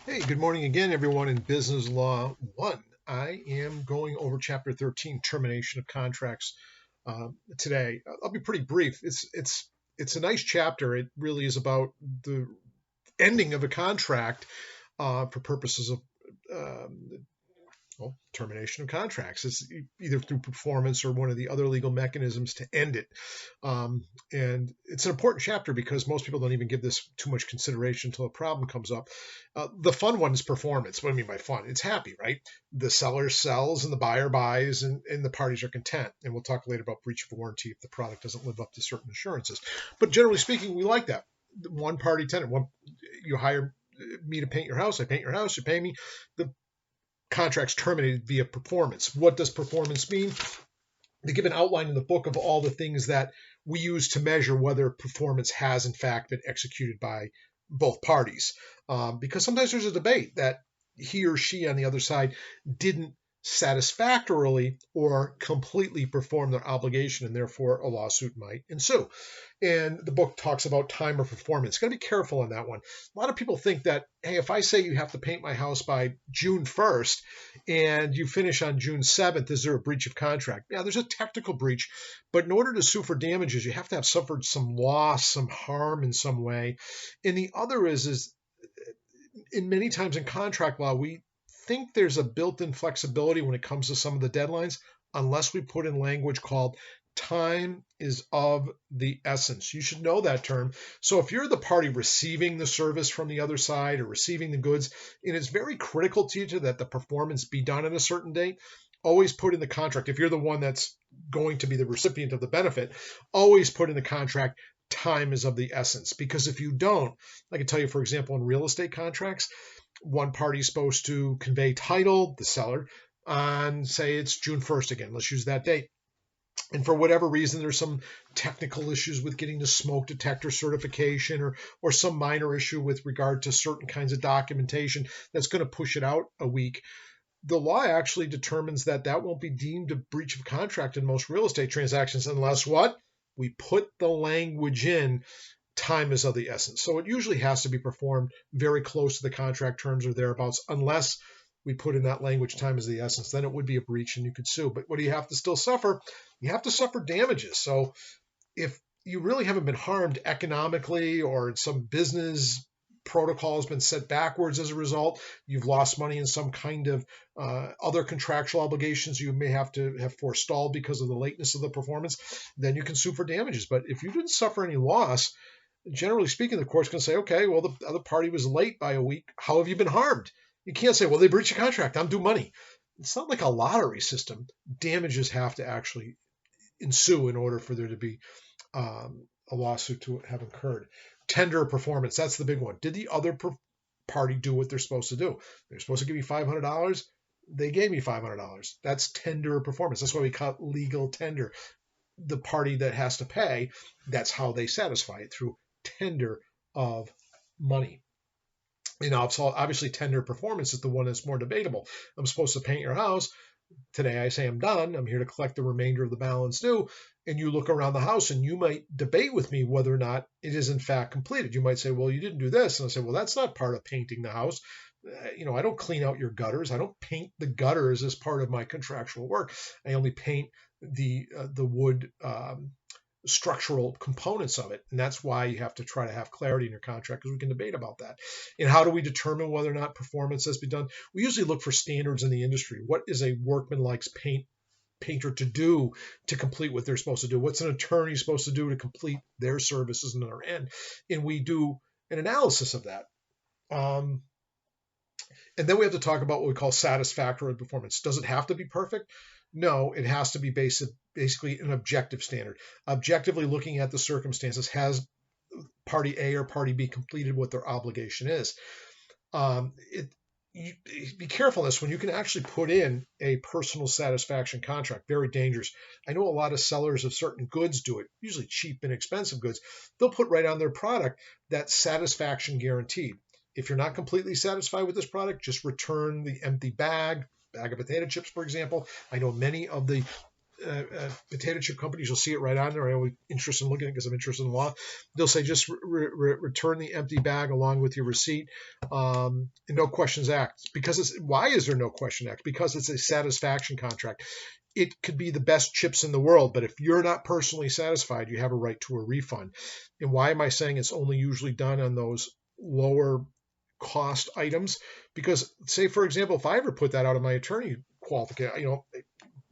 Hey, good morning again, everyone in Business Law 1. I am going over Chapter 13, Termination of Contracts, today. I'll be pretty brief. It's a nice chapter. It really is about the ending of a contract for purposes of termination of contracts. It's either through performance or one of the other legal mechanisms to end it. And it's an important chapter because most people don't even give this too much consideration until a problem comes up. The fun one is performance. What do I mean by fun? It's happy, right? The seller sells and the buyer buys, and the parties are content. And we'll talk later about breach of warranty if the product doesn't live up to certain assurances. But generally speaking, we like that. One party tenant. You hire me to paint your house. I paint your house. You pay me. The contracts terminated via performance. What does performance mean? They give an outline in the book of all the things that we use to measure whether performance has in fact been executed by both parties. Because sometimes there's a debate that he or she on the other side didn't satisfactorily or completely perform their obligation, and therefore a lawsuit might ensue. And the book talks about time or performance. Got to be careful on that one. A lot of people think that, hey, if I say you have to paint my house by June 1st and you finish on June 7th, is there a breach of contract? Yeah, there's a technical breach, but in order to sue for damages, you have to have suffered some loss, some harm in some way. And the other is in many times in contract law, we think there's a built-in flexibility when it comes to some of the deadlines, unless we put in language called time is of the essence. You should know that term. So if you're the party receiving the service from the other side or receiving the goods, and it's very critical to you that the performance be done at a certain date, always put in the contract. If you're the one that's going to be the recipient of the benefit, always put in the contract time is of the essence. Because if you don't, I can tell you, for example, in real estate contracts, one party is supposed to convey title, the seller, on, say, it's June 1st again. Let's use that date. And for whatever reason, there's some technical issues with getting the smoke detector certification or some minor issue with regard to certain kinds of documentation that's going to push it out a week. The law actually determines that won't be deemed a breach of contract in most real estate transactions unless what? We put the language in, time is of the essence. So it usually has to be performed very close to the contract terms or thereabouts, unless we put in that language, time is the essence. Then it would be a breach and you could sue. But what do you have to still suffer? You have to suffer damages. So if you really haven't been harmed economically or some business protocol has been set backwards as a result, you've lost money in some kind of other contractual obligations you may have to have forestalled because of the lateness of the performance, then you can sue for damages. But if you didn't suffer any loss, generally speaking, the court's going to say, okay, well, the other party was late by a week. How have you been harmed? You can't say, well, they breached the contract, I'm due money. It's not like a lottery system. Damages have to actually ensue in order for there to be a lawsuit to have occurred. Tender performance, that's the big one. Did the other party do what they're supposed to do? They're supposed to give you $500. They gave me $500. That's tender performance. That's why we call it legal tender. The party that has to pay, that's how they satisfy it, through tender of money. You know, so obviously tender performance is the one that's more debatable. I'm supposed to paint your house. Today I say I'm done. I'm here to collect the remainder of the balance due. And you look around the house and you might debate with me whether or not it is in fact completed. You might say, well, you didn't do this. And I say, well, that's not part of painting the house. I don't clean out your gutters. I don't paint the gutters as part of my contractual work. I only paint the wood structural components of it. And that's why you have to try to have clarity in your contract, because we can debate about that. And how do we determine whether or not performance has been done? We usually look for standards in the industry. What is a workman-like painter to do to complete what they're supposed to do? What's an attorney supposed to do to complete their services on their end? And we do an analysis of that. And then we have to talk about what we call satisfactory performance. Does it have to be perfect? No, it has to be basically an objective standard. Objectively looking at the circumstances, has party A or party B completed what their obligation is? Be careful in this when you can actually put in a personal satisfaction contract. Very dangerous. I know a lot of sellers of certain goods do it, usually cheap and expensive goods. They'll put right on their product that satisfaction guaranteed. If you're not completely satisfied with this product, just return the empty bag of potato chips, for example. I know many of the potato chip companies, you'll see it right on there. I'm always interested in looking at it because I'm interested in law. They'll say just return the empty bag along with your receipt, and no questions asked. Why is there no question asked? Because it's a satisfaction contract. It could be the best chips in the world, but if you're not personally satisfied, you have a right to a refund. And why am I saying it's only usually done on those lower cost items? Because say, for example, if I ever put that out of my attorney qualification,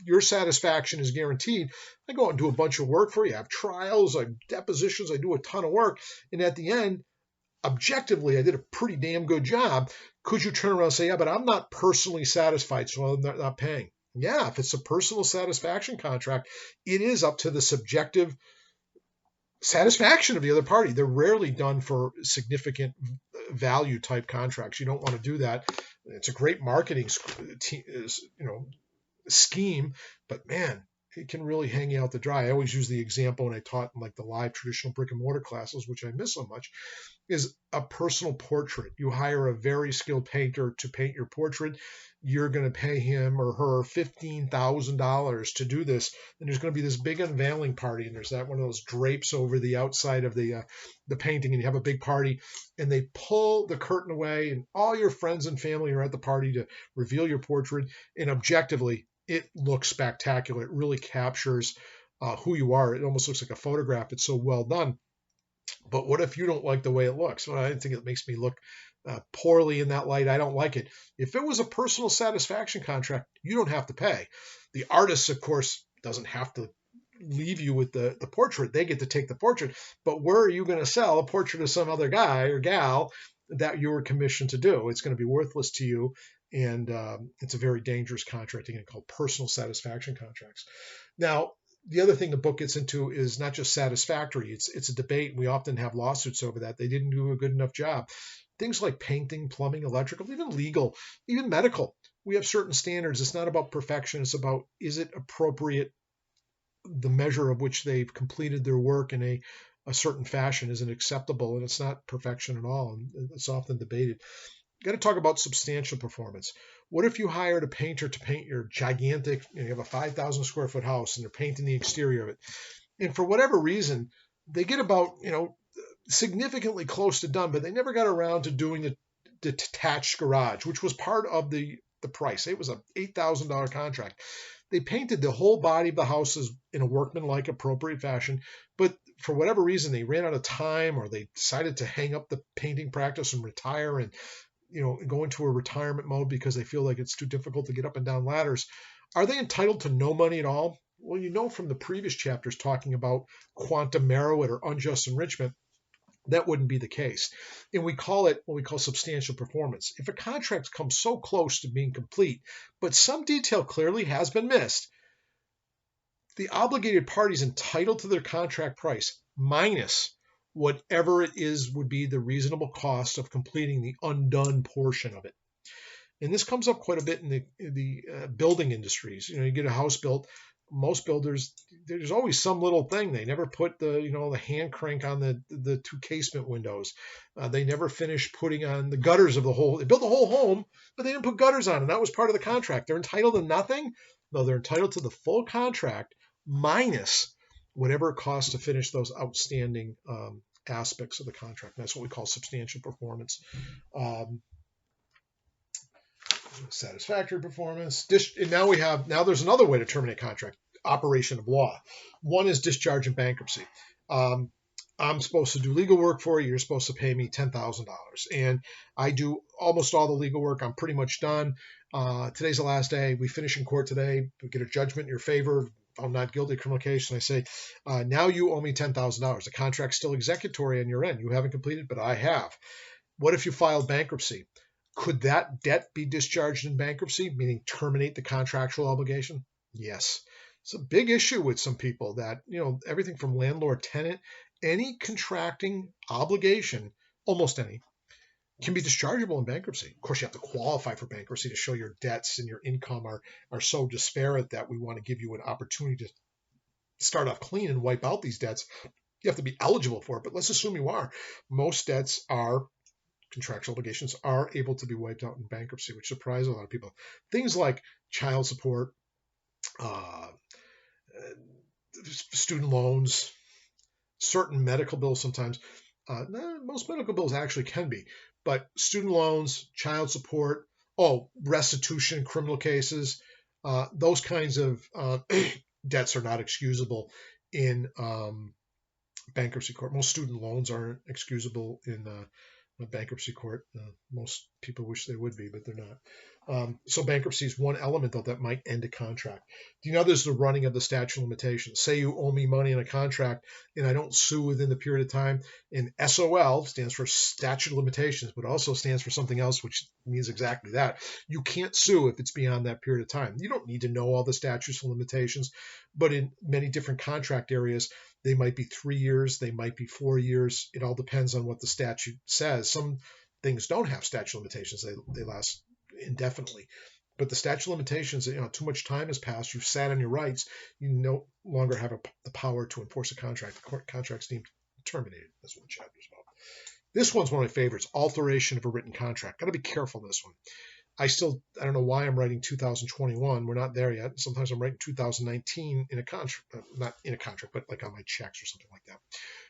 your satisfaction is guaranteed. I go out and do a bunch of work for you. I have trials, I have depositions, I do a ton of work. And at the end, objectively, I did a pretty damn good job. Could you turn around and say, yeah, but I'm not personally satisfied, so I'm not paying? Yeah, if it's a personal satisfaction contract, it is up to the subjective satisfaction of the other party. They're rarely done for significant value type contracts. You don't want to do that. It's a great marketing scheme, but man, it can really hang you out to dry. I always use the example when I taught in like the live traditional brick and mortar classes, which I miss so much, is a personal portrait. You hire a very skilled painter to paint your portrait. You're going to pay him or her $15,000 to do this. And there's going to be this big unveiling party. And there's that one of those drapes over the outside of the painting. And you have a big party and they pull the curtain away and all your friends and family are at the party to reveal your portrait. And objectively, it looks spectacular. It really captures who you are. It almost looks like a photograph. It's so well done. But what if you don't like the way it looks? Well, I think it makes me look poorly in that light. I don't like it. If it was a personal satisfaction contract, you don't have to pay. The artist, of course, doesn't have to leave you with the portrait. They get to take the portrait. But where are you going to sell a portrait of some other guy or gal that you were commissioned to do? It's going to be worthless to you. And it's a very dangerous contract, again, called personal satisfaction contracts. Now, the other thing the book gets into is not just satisfactory. It's a debate. We often have lawsuits over that. They didn't do a good enough job. Things like painting, plumbing, electrical, even legal, even medical. We have certain standards. It's not about perfection. It's about, is it appropriate, the measure of which they've completed their work in a certain fashion, is it acceptable? And it's not perfection at all. And it's often debated. Got to talk about substantial performance. What if you hired a painter to paint your gigantic, you have a 5,000 square foot house and they're painting the exterior of it. And for whatever reason, they get about, significantly close to done, but they never got around to doing the detached garage, which was part of the price. It was an $8,000 contract. They painted the whole body of the houses in a workmanlike, appropriate fashion, but for whatever reason, they ran out of time or they decided to hang up the painting practice and retire and go into a retirement mode because they feel like it's too difficult to get up and down ladders. Are they entitled to no money at all? Well, from the previous chapters talking about quantum merit or unjust enrichment, that wouldn't be the case. And we call it what we call substantial performance. If a contract comes so close to being complete, but some detail clearly has been missed, the obligated party is entitled to their contract price minus whatever it is would be the reasonable cost of completing the undone portion of it. And this comes up quite a bit in the building industries. You get a house built. Most builders, there's always some little thing. They never put the hand crank on the two casement windows. They never finished putting on the gutters of the whole. They built the whole home, but they didn't put gutters on, and that was part of the contract. They're entitled to nothing. No, they're entitled to the full contract minus whatever it costs to finish those outstanding aspects of the contract. And that's what we call substantial performance. Satisfactory performance. And now there's another way to terminate contract, operation of law. One is discharge and bankruptcy. I'm supposed to do legal work for you. You're supposed to pay me $10,000. And I do almost all the legal work. I'm pretty much done. Today's the last day. We finish in court today. We get a judgment in your favor. I'm not guilty of criminal case. And I say, now you owe me $10,000. The contract's still executory on your end. You haven't completed, but I have. What if you filed bankruptcy? Could that debt be discharged in bankruptcy, meaning terminate the contractual obligation? Yes. It's a big issue with some people that, everything from landlord, tenant, any contracting obligation, almost any, can be dischargeable in bankruptcy. Of course, you have to qualify for bankruptcy to show your debts and your income are so disparate that we want to give you an opportunity to start off clean and wipe out these debts. You have to be eligible for it, but let's assume you are. Most debts contractual obligations are able to be wiped out in bankruptcy, which surprises a lot of people. Things like child support, student loans, certain medical bills sometimes. Most medical bills actually can be, but student loans, child support, restitution, criminal cases, those kinds of debts are not excusable in bankruptcy court. Most student loans aren't excusable in bankruptcy court. Most people wish they would be, but they're not. So bankruptcy is one element, though, that might end a contract. The other is the running of the statute of limitations. Say you owe me money in a contract and I don't sue within the period of time. And SOL stands for statute of limitations, but also stands for something else, which means exactly that. You can't sue if it's beyond that period of time. You don't need to know all the statutes of limitations, but in many different contract areas, they might be 3 years, they might be 4 years. It all depends on what the statute says. Some things don't have statute of limitations; they last indefinitely. But the statute of limitations, too much time has passed. You've sat on your rights. You no longer have the power to enforce a contract. The contract's deemed terminated. That's what the chapter's about. This one's one of my favorites: alteration of a written contract. Got to be careful in this one. I don't know why I'm writing 2021. We're not there yet. Sometimes I'm writing 2019 in a contract, not in a contract, but like on my checks or something like that.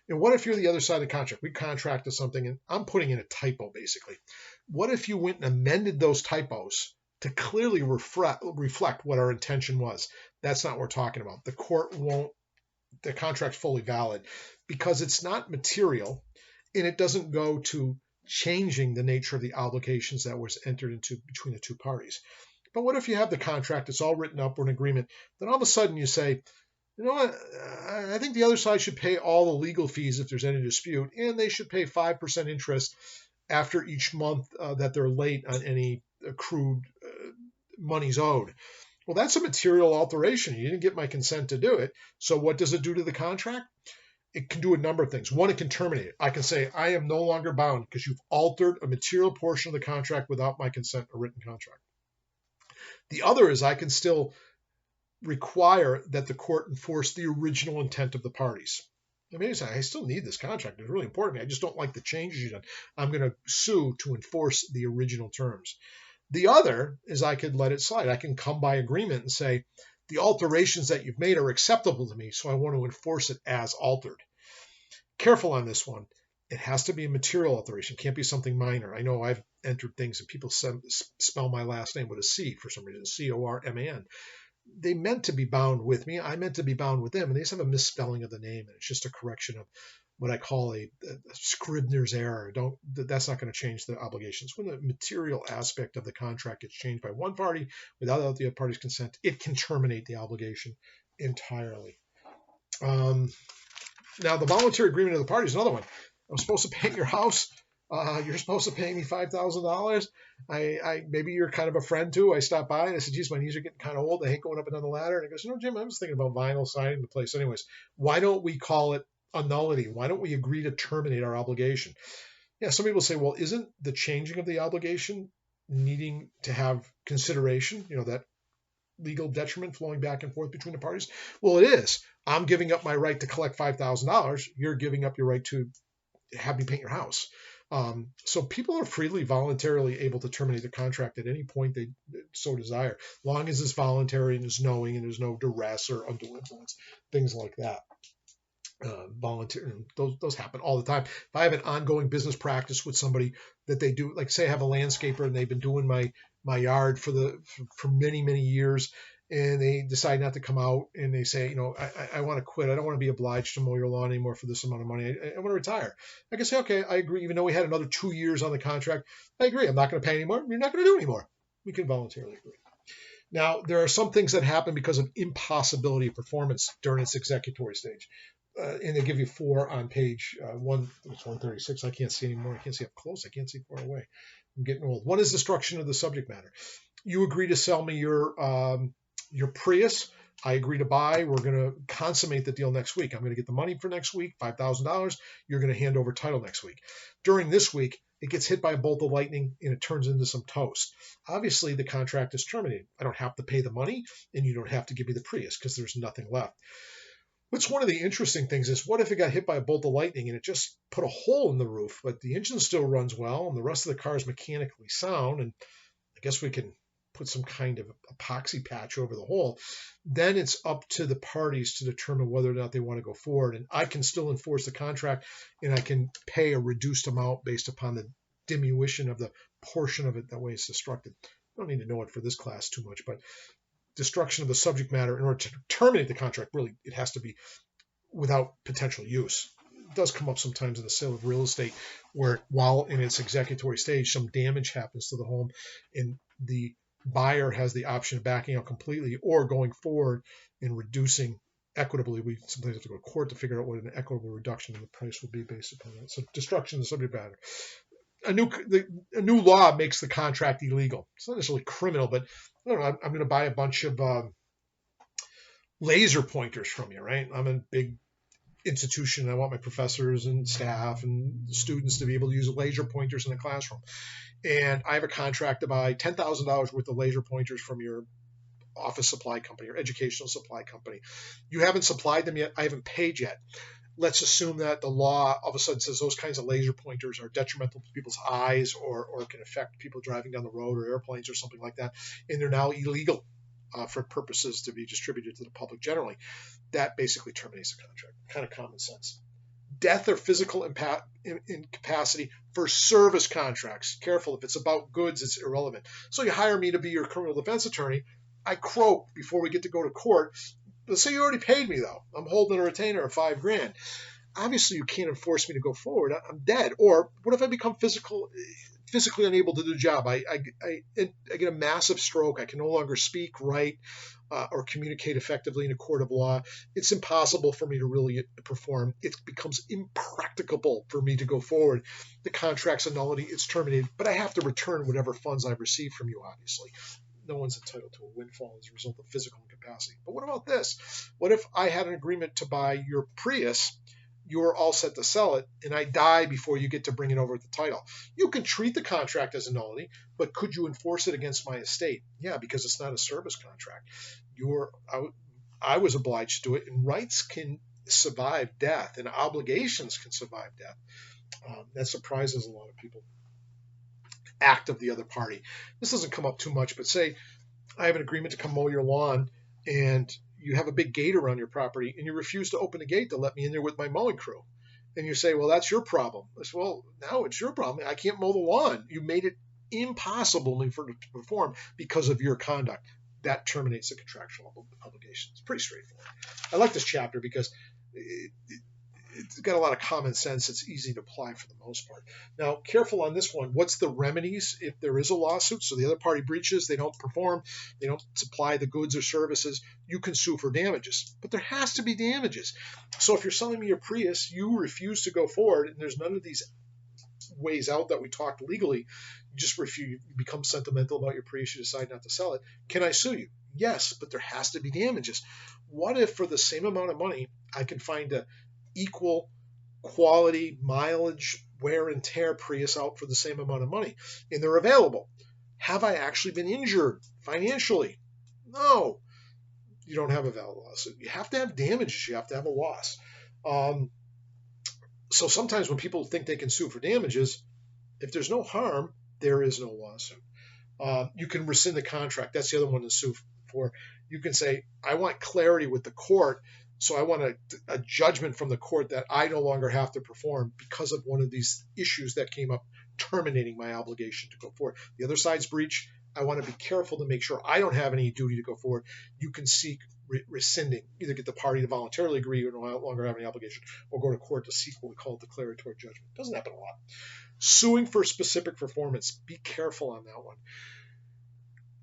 And what if you're the other side of the contract? We contracted something and I'm putting in a typo basically. What if you went and amended those typos to clearly reflect what our intention was? That's not what we're talking about. The contract's fully valid because it's not material and it doesn't go to changing the nature of the obligations that was entered into between the two parties. But what if you have the contract, it's all written up or an agreement, then all of a sudden you say, you know what, I think the other side should pay all the legal fees if there's any dispute, and they should pay 5% interest after each month that they're late on any accrued monies owed. Well, that's a material alteration. You didn't get my consent to do it. So what does it do to the contract? It can do a number of things. One, it can terminate it. I can say, I am no longer bound because you've altered a material portion of the contract without my consent, a written contract. The other is I can still require that the court enforce the original intent of the parties. I mean, I still need this contract. It's really important to me. I just don't like the changes you've done. I'm going to sue to enforce the original terms. The other is I could let it slide. I can come by agreement and say, the alterations that you've made are acceptable to me, so I want to enforce it as altered. Careful on this one. It has to be a material alteration. It can't be something minor. I know I've entered things and people spell my last name with a C for some reason, C-O-R-M-A-N. They meant to be bound with me. I meant to be bound with them, and they just have a misspelling of the name, and it's just a correction of what I call a Scribner's error. That's not going to change the obligations. When the material aspect of the contract gets changed by one party without the other party's consent, it can terminate the obligation entirely. Now, the voluntary agreement of the parties is another one. I'm supposed to paint your house. You're supposed to pay me $5,000. Maybe you're kind of a friend too. I stopped by and I said, geez, my knees are getting kind of old. I hate going up and down the ladder. And he goes, Jim, I was thinking about vinyl siding the place anyways. Why don't we call it a nullity? Why don't we agree to terminate our obligation? Yeah, some people say, well, isn't the changing of the obligation needing to have consideration, that legal detriment flowing back and forth between the parties? Well, it is. I'm giving up my right to collect $5,000. You're giving up your right to have me paint your house. So people are freely, voluntarily able to terminate the contract at any point they so desire, long as it's voluntary and is knowing and there's no duress or undue influence, things like that. Voluntary, those happen all the time. If I have an ongoing business practice with somebody that they do, like say I have a landscaper and they've been doing my yard for many, many years, and they decide not to come out and they say, I want to quit. I don't want to be obliged to mow your lawn anymore for this amount of money. I want to retire. I can say, okay, I agree. Even though we had another 2 years on the contract, I agree. I'm not going to pay anymore. You're not going to do anymore. We can voluntarily agree. Now, there are some things that happen because of impossibility of performance during its executory stage. And they give you 4 on page 136. I can't see anymore. I can't see up close. I can't see far away. I'm getting old. One is destruction of the subject matter. You agree to sell me your Prius. I agree to buy. We're going to consummate the deal next week. I'm going to get the money for next week, $5,000. You're going to hand over title next week. During this week, it gets hit by a bolt of lightning and it turns into some toast. Obviously, the contract is terminated. I don't have to pay the money and you don't have to give me the Prius because there's nothing left. What's one of the interesting things is, what if it got hit by a bolt of lightning and it just put a hole in the roof, but the engine still runs well and the rest of the car is mechanically sound, and I guess we can put some kind of epoxy patch over the hole, then it's up to the parties to determine whether or not they want to go forward. And I can still enforce the contract, and I can pay a reduced amount based upon the diminution of the portion of it that way it's destructed. I don't need to know it for this class too much, but destruction of the subject matter in order to terminate the contract, really, it has to be without potential use. It does come up sometimes in the sale of real estate where while in its executory stage, some damage happens to the home and the buyer has the option of backing out completely or going forward and reducing equitably. We sometimes have to go to court to figure out what an equitable reduction in the price will be based upon that. So destruction of the subject matter. A new law makes the contract illegal. It's not necessarily criminal, but I don't know, I'm going to buy a bunch of laser pointers from you, right? I'm a big institution. I want my professors and staff and students to be able to use laser pointers in the classroom. And I have a contract to buy $10,000 worth of laser pointers from your office supply company or educational supply company. You haven't supplied them yet. I haven't paid yet. Let's assume that the law all of a sudden says those kinds of laser pointers are detrimental to people's eyes or can affect people driving down the road or airplanes or something like that, and they're now illegal for purposes to be distributed to the public generally. That basically terminates the contract. Kind of common sense. Death or physical incapacity for service contracts. Careful, if it's about goods, it's irrelevant. So you hire me to be your criminal defense attorney. I croak before we get to go to court. Let's say you already paid me, though. I'm holding a retainer of $5,000. Obviously, you can't enforce me to go forward. I'm dead. Or what if I become physically unable to do the job? I get a massive stroke. I can no longer speak, write, or communicate effectively in a court of law. It's impossible for me to really perform. It becomes impracticable for me to go forward. The contract's a nullity. It's terminated. But I have to return whatever funds I've received from you, obviously. No one's entitled to a windfall as a result of physical incapacity. But what about this? What if I had an agreement to buy your Prius, you are all set to sell it, and I die before you get to bring it over with the title? You can treat the contract as a nullity, but could you enforce it against my estate? Yeah, because it's not a service contract. I was obliged to do it, and rights can survive death, and obligations can survive death. That surprises a lot of people. Act of the other party. This doesn't come up too much, but say I have an agreement to come mow your lawn and you have a big gate around your property and you refuse to open the gate to let me in there with my mowing crew. And you say, well, that's your problem. I say, well, now it's your problem. I can't mow the lawn. You made it impossible for it to perform because of your conduct. That terminates the contractual obligation. It's pretty straightforward. I like this chapter because it's got a lot of common sense. It's easy to apply for the most part. Now, careful on this one. What's the remedies if there is a lawsuit? So the other party breaches, they don't perform, they don't supply the goods or services, you can sue for damages. But there has to be damages. So if you're selling me your Prius, you refuse to go forward, and there's none of these ways out that we talked legally, you just refuse, you become sentimental about your Prius, you decide not to sell it. Can I sue you? Yes, but there has to be damages. What if for the same amount of money, I can find a equal quality, mileage, wear and tear Prius out for the same amount of money, and they're available? Have I actually been injured financially? No. You don't have a valid lawsuit. You have to have damages. You have to have a loss. So sometimes when people think they can sue for damages, if there's no harm, there is no lawsuit. You can rescind the contract. That's the other one to sue for. You can say, I want clarity with the court, so I want a judgment from the court that I no longer have to perform because of one of these issues that came up, terminating my obligation to go forward. The other side's breach. I want to be careful to make sure I don't have any duty to go forward. You can seek rescinding, either get the party to voluntarily agree or no longer have any obligation, or go to court to seek what we call a declaratory judgment. Doesn't happen a lot. Suing for specific performance. Be careful on that one.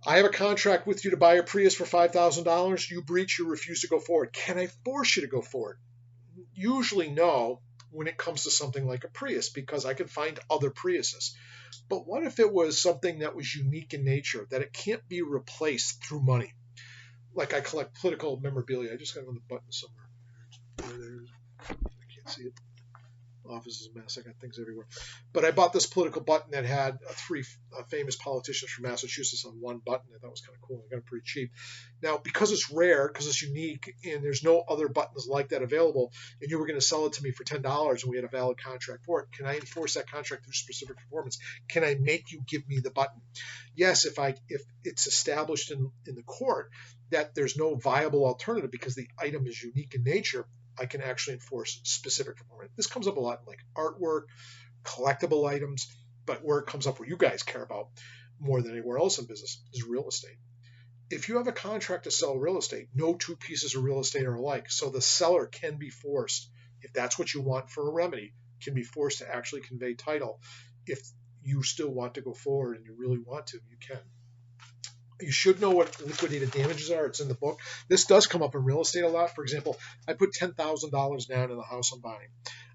I have a contract with you to buy a Prius for $5,000. You breach, you refuse to go forward. Can I force you to go forward? Usually no, when it comes to something like a Prius, because I can find other Priuses. But what if it was something that was unique in nature, that it can't be replaced through money? Like I collect political memorabilia. I just got it on the button somewhere. I can't see it. Office is a mess. I got things everywhere. But I bought this political button that had three famous politicians from Massachusetts on one button. I thought it was kind of cool. I got it pretty cheap. Now, because it's rare, because it's unique, and there's no other buttons like that available, and you were going to sell it to me for $10 and we had a valid contract for it, can I enforce that contract through specific performance? Can I make you give me the button? Yes, if it's established in the court that there's no viable alternative because the item is unique in nature, I can actually enforce specific performance. This comes up a lot in like artwork, collectible items, but where it comes up where you guys care about more than anywhere else in business is real estate. If you have a contract to sell real estate, no two pieces of real estate are alike. So the seller can be forced, if that's what you want for a remedy, can be forced to actually convey title. If you still want to go forward and you really want to, you can. You should know what liquidated damages are. It's in the book. This does come up in real estate a lot. For example, I put $10,000 down in the house I'm buying.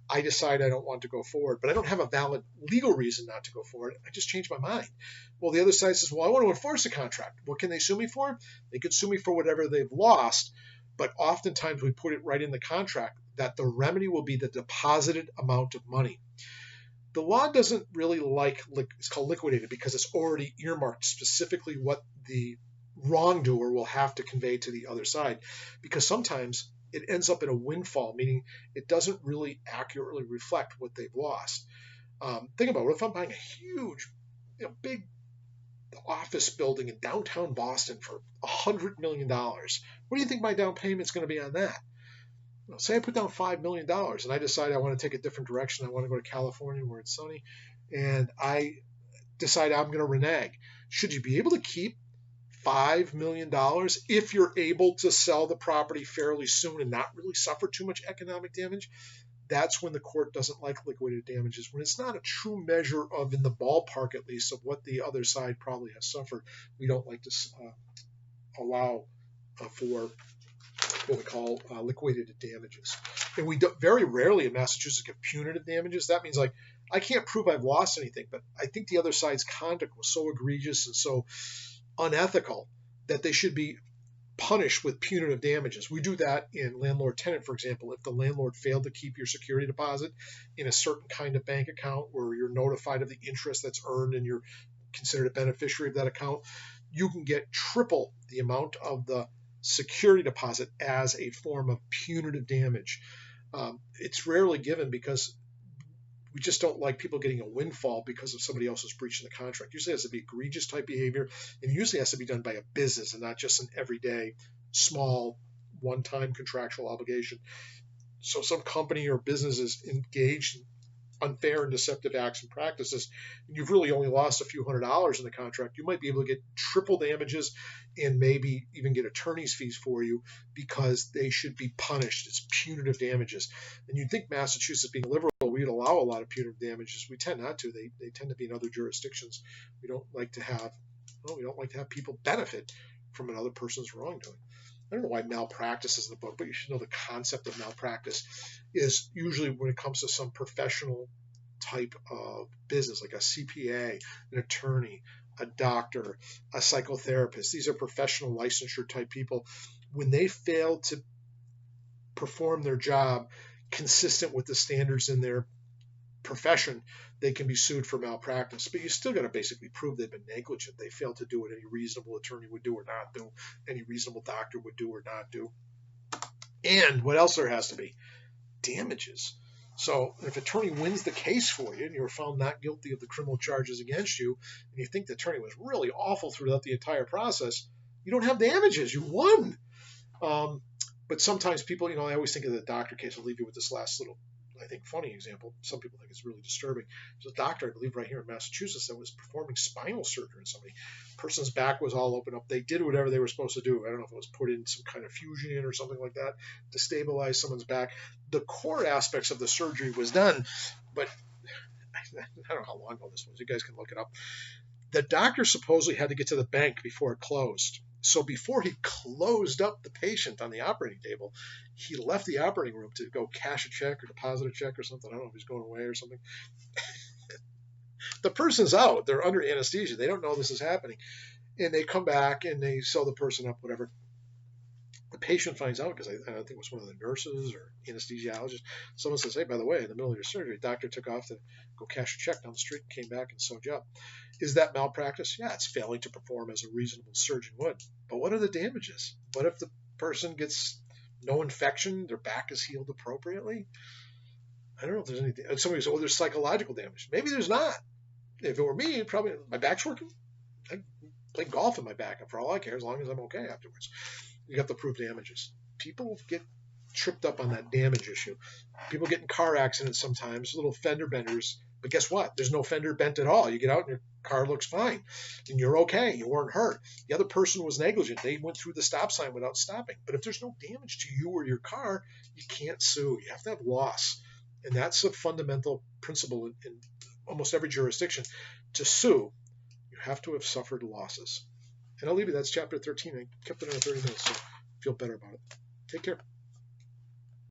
I decide I don't want to go forward, but I don't have a valid legal reason not to go forward. I just changed my mind. Well, the other side says, well, I want to enforce the contract. What can they sue me for? They could sue me for whatever they've lost, but oftentimes we put it right in the contract that the remedy will be the deposited amount of money. The law doesn't really like, it's called liquidated because it's already earmarked specifically what the wrongdoer will have to convey to the other side, because sometimes it ends up in a windfall, meaning it doesn't really accurately reflect what they've lost. Think about it. What if I'm buying a huge, big office building in downtown Boston for $100 million? What do you think my down payment's going to be on that? Say I put down $5 million and I decide I want to take a different direction. I want to go to California where it's sunny, and I decide I'm going to renege. Should you be able to keep $5 million if you're able to sell the property fairly soon and not really suffer too much economic damage? That's when the court doesn't like liquidated damages, when it's not a true measure of, in the ballpark at least, of what the other side probably has suffered. We don't like to allow for what we call liquidated damages. And we very rarely in Massachusetts get punitive damages. That means like I can't prove I've lost anything, but I think the other side's conduct was so egregious and so unethical that they should be punished with punitive damages. We do that in landlord-tenant, for example. If the landlord failed to keep your security deposit in a certain kind of bank account where you're notified of the interest that's earned and you're considered a beneficiary of that account, you can get triple the amount of the security deposit as a form of punitive damage. It's rarely given because we just don't like people getting a windfall because of somebody else's breach of the contract. Usually it has to be egregious type behavior, and usually has to be done by a business and not just an everyday, small, one-time contractual obligation. So some company or business is engaged in unfair and deceptive acts and practices, and you've really only lost a few $100s in the contract, you might be able to get triple damages and maybe even get attorney's fees for you because they should be punished. It's punitive damages. And you'd think Massachusetts being liberal, we'd allow a lot of punitive damages. We tend not to. They tend to be in other jurisdictions. We don't like to have people benefit from another person's wrongdoing. I don't know why malpractice is in the book, but you should know the concept of malpractice is usually when it comes to some professional type of business, like a CPA, an attorney, a doctor, a psychotherapist. These are professional licensure type people. When they fail to perform their job consistent with the standards in their profession, they can be sued for malpractice. But you still got to basically prove they've been negligent. They failed to do what any reasonable attorney would do or not do, any reasonable doctor would do or not do. And what else there has to be? Damages. So if an attorney wins the case for you and you're found not guilty of the criminal charges against you, and you think the attorney was really awful throughout the entire process, you don't have damages. You won. But sometimes people, I always think of the doctor case. I'll leave you with this last little, I think, funny example. Some people think it's really disturbing. There's a doctor, I believe, right here in Massachusetts that was performing spinal surgery on somebody. Person's back was all open up. They did whatever they were supposed to do. I don't know if it was put in some kind of fusion in or something like that to stabilize someone's back. The core aspects of the surgery was done, but I don't know how long ago this was. You guys can look it up. The doctor supposedly had to get to the bank before it closed. So before he closed up the patient on the operating table, he left the operating room to go cash a check or deposit a check or something. I don't know if he's going away or something. The person's out. They're under anesthesia. They don't know this is happening. And they come back and they sew the person up, whatever. The patient finds out, because I think it was one of the nurses or anesthesiologists, someone says, hey, by the way, in the middle of your surgery, doctor took off to go cash a check down the street, came back and sewed you up. Is that malpractice? Yeah, it's failing to perform as a reasonable surgeon would. But what are the damages? What if the person gets no infection, their back is healed appropriately? I don't know if there's anything. Somebody says, oh, there's psychological damage. Maybe there's not. If it were me, probably my back's working. I play golf in my back, for all I care, as long as I'm okay afterwards. You have to prove damages. People get tripped up on that damage issue. People get in car accidents sometimes, little fender benders. But guess what? There's no fender bent at all. You get out and your car looks fine, and you're okay. You weren't hurt. The other person was negligent. They went through the stop sign without stopping. But if there's no damage to you or your car, you can't sue. You have to have loss. And that's a fundamental principle in almost every jurisdiction. To sue, you have to have suffered losses. And I'll leave you. That's chapter 13. I kept it under 30 minutes, so feel better about it. Take care.